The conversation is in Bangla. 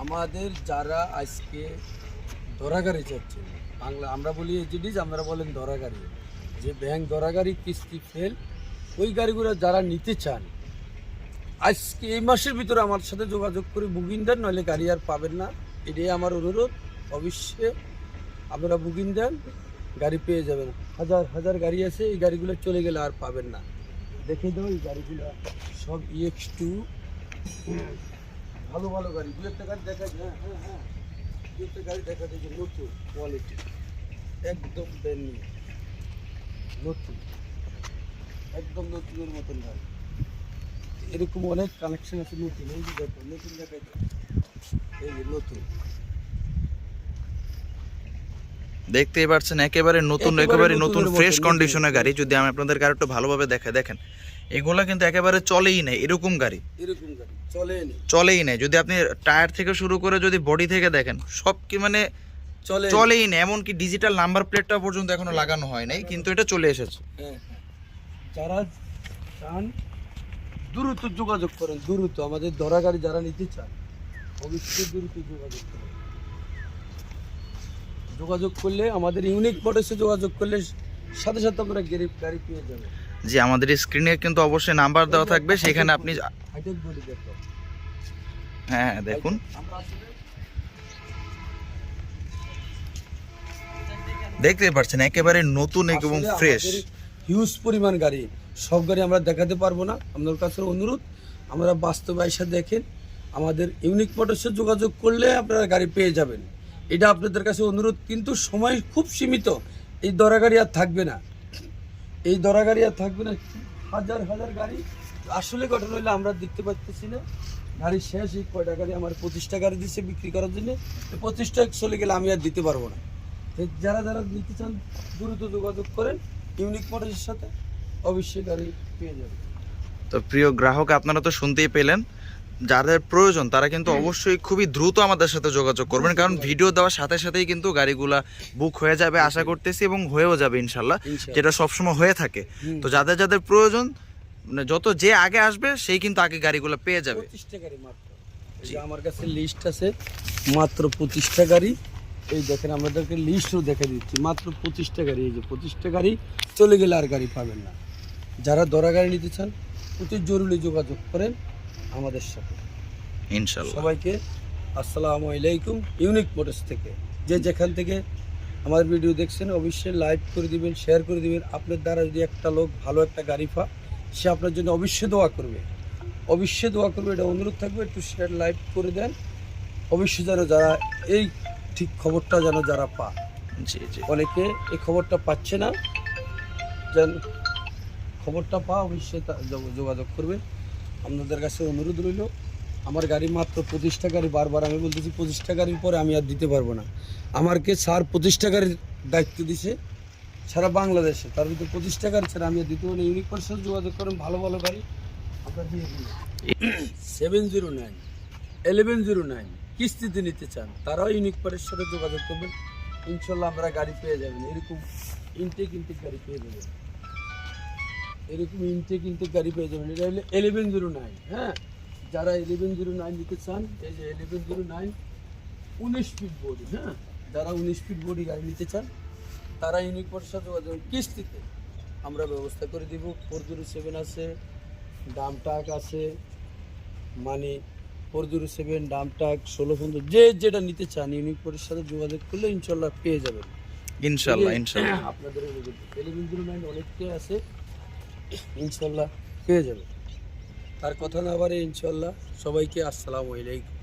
আমাদের যারা আজকে দরাগাড়ি চাচ্ছে, বাংলা আমরা বলি এজিডিস, আমরা বলেন দরাগাড়ি, যে ব্যাংক দরাগাড়ি কিস্তি ফেল, ওই গাড়িগুলো যারা নিতে চান আজকে এই মাসের ভিতরে আমার সাথে যোগাযোগ করে বুকিং দেন, নইলে গাড়ি আর পাবেন না। এটাই আমার অনুরোধ। অবশ্যই আপনারা বুকিং দেন, গাড়ি পেয়ে যাবেন। হাজার হাজার গাড়ি আছে, এই গাড়িগুলো চলে গেলে আর পাবেন না। দেখে দাও এই গাড়িগুলো সব EX2, ভালো ভালো গাড়ি। দু একটা গাড়ি দেখা যায়, হ্যাঁ হ্যাঁ, দু একটা গাড়ি দেখা যায় যে নতুন কোয়ালিটি, একদম ব্র্যান্ড নিউ, নতুন, একদম নতুনের মতন গাড়ি। এরকম অনেক কালেকশন আছে নতুন। এই যে দেখো নতুন দেখাই দাও, এই যে নতুন, দেখতেই পাচ্ছেন একেবারে নতুন ফ্রেশ কন্ডিশনের গাড়ি। যদি আমি আপনাদেরকে আর একটু ভালোভাবে দেখেন, এগুলা কিন্তু একেবারে চলেই নাই, এরকম গাড়ি চলেই নাই। যদি আপনি টায়ার থেকে শুরু করে যদি বডি থেকে দেখেন, সব কি মানে চলেই না। এমনকি ডিজিটাল নাম্বার প্লেটটা পর্যন্ত এখনো লাগানো হয় নাই, কিন্তু এটা চলে এসেছে। যারা চান দ্রুত যোগাযোগ করেন, দ্রুত আমাদের দরা গাড়ি যারা নিতে চান অবশ্যই দ্রুত যোগাযোগ করেন। যোগাযোগ করলে আমাদের ইউনিক মোটরসে যোগাযোগ করলে সাথে সাথে আমরা গাড়ি পেয়ে যাবো। জি, আমাদের স্ক্রিনে কিন্তু অবশ্যই নাম্বার দেওয়া থাকবে, সেখানে আপনি হ্যাঁ দেখুন। দেখতে পাচ্ছেন একেবারে নতুন এবং ফ্রেশ, হিউজ পরিমাণ গাড়ি। সব গাড়ি আমরা দেখাতে পারবো না, আপনার কাছে অনুরোধ আমরা বাস্তবে এসে দেখেন। আমাদের ইউনিক মোটরসে যোগাযোগ করলে আপনারা গাড়ি পেয়ে যাবেন, এটা আপনাদের কাছে অনুরোধ। কিন্তু সময় খুব সীমিত, এই দরা গাড়ি আর থাকবে না, এই দরা গাড়ি আর থাকবে না। হাজার হাজার গাড়ি আসলে ঘটনা হইলে আমরা দেখতে পাচ্ছি না, গাড়ি শেষ। এই কয়টা গাড়ি আমার 25টা গাড়ি দিচ্ছে বিক্রি করার জন্য, 25টা চলে গেলে আমি আর দিতে পারবো না। যারা যারা নিতে চান দ্রুত যোগাযোগ করেন ইউনিক মোটরসের সাথে, অবশ্যই গাড়ি পেয়ে যাবেন। তো প্রিয় গ্রাহক, আপনারা তো শুনতেই পেলেন, যাদের প্রয়োজন তারা কিন্তু অবশ্যই খুবই দ্রুত আমাদের সাথে যোগাযোগ করবেন, কারণ ভিডিও দেওয়ার সাথে সাথেই কিন্তু গাড়িগুলা বুক হয়ে যাবে আশা করতেছি, এবং হয়েও যাবে ইনশাল্লাহ, যেটা সবসময় হয়ে থাকে। তো যাদের যাদের প্রয়োজন, মানে যত যে আগে আসবে সেই কিন্তু আগে গাড়িগুলো পেয়ে যাবে। 25টা গাড়ি মাত্র, আমার কাছে লিস্ট আছে, মাত্র 25টা গাড়ি। এই দেখেন, আমাদেরকে লিস্টও দেখে দিচ্ছি, মাত্র 25টা গাড়ি। এই যে 25টা গাড়ি চলে গেলে আর গাড়ি পাবেন না। যারা দরা গাড়ি নিতে চান অতি জরুরি যোগাযোগ করেন আমাদের সাথে ইনশাআল্লাহ। সবাইকে আসসালামু আলাইকুম। ইউনিক মোটরস থেকে যে যেখান থেকে আমার ভিডিও দেখছেন অবশ্যই লাইক করে দিবেন, শেয়ার করে দিবেন। আপনার দ্বারা যদি একটা লোক ভালো একটা গাড়ি পায়, সে আপনার জন্য অবশ্যই দোয়া করবে, অবশ্যই দোয়া করবে। এটা অনুরোধ থাকবে, একটু শেয়ার লাইক করে দেন। অবশ্যই যেন যারা এই ঠিক খবরটা যেন যারা পা, জি জি, অনেকে এই খবরটা পাচ্ছে না, যেন খবরটা পা, অবশ্যই যোগাযোগ করবে। আপনাদের কাছে অনুরোধ রইল। আমার গাড়ি মাত্র 25টা গাড়ি, বারবার আমি বলতেছি 25টা গাড়ির পরে আমি আর দিতে পারবো না। আমাকে স্যার 25টা গাড়ির দায়িত্ব দিছে সারা বাংলাদেশে, তার ভিতরে 25টা গাড়ি ছাড়া আমি আর দিতে পারবো না। ইউনিক মোটরসের সাথে যোগাযোগ করেন, ভালো ভালো গাড়ি আপনার দিয়ে দিন। 709 1109 কিস্তিতে নিতে চান তারাও ইউনিক মোটরসের সাথে যোগাযোগ করবেন, ইনশাল্লাহ আমরা গাড়ি পেয়ে যাবেন। এরকম ইনটেক গাড়ি পেয়ে যাবেন, এরকম ইনটেক গাড়ি পেয়ে যাবেন। এটা হলো 1109। হ্যাঁ, যারা 1109 নিতে চান, এই যে 1109 19 ফিট বডি। হ্যাঁ, যারা 19 ফিট বডি গাড়ি নিতে চান তারা ইউনিক মোটরসের সাথে যোগাযোগ, কিস্তিতে আমরা ব্যবস্থা করে দিব। 407 আছে, ডাম টাক আছে, মানে 407 ডাম টাক 1615, যে যেটা নিতে চান ইউনিক মোটরসের সাথে যোগাযোগ করলে ইনশাল্লাহ পেয়ে যাবেন। ইনশাল্লাহ আপনাদের 1109 অনেককে আছে, ইনশাল্লাহ পেয়ে যাবে। তার কথা না বারে ইনশাল্লাহ। সবাইকে আসসালামু আলাইকুম।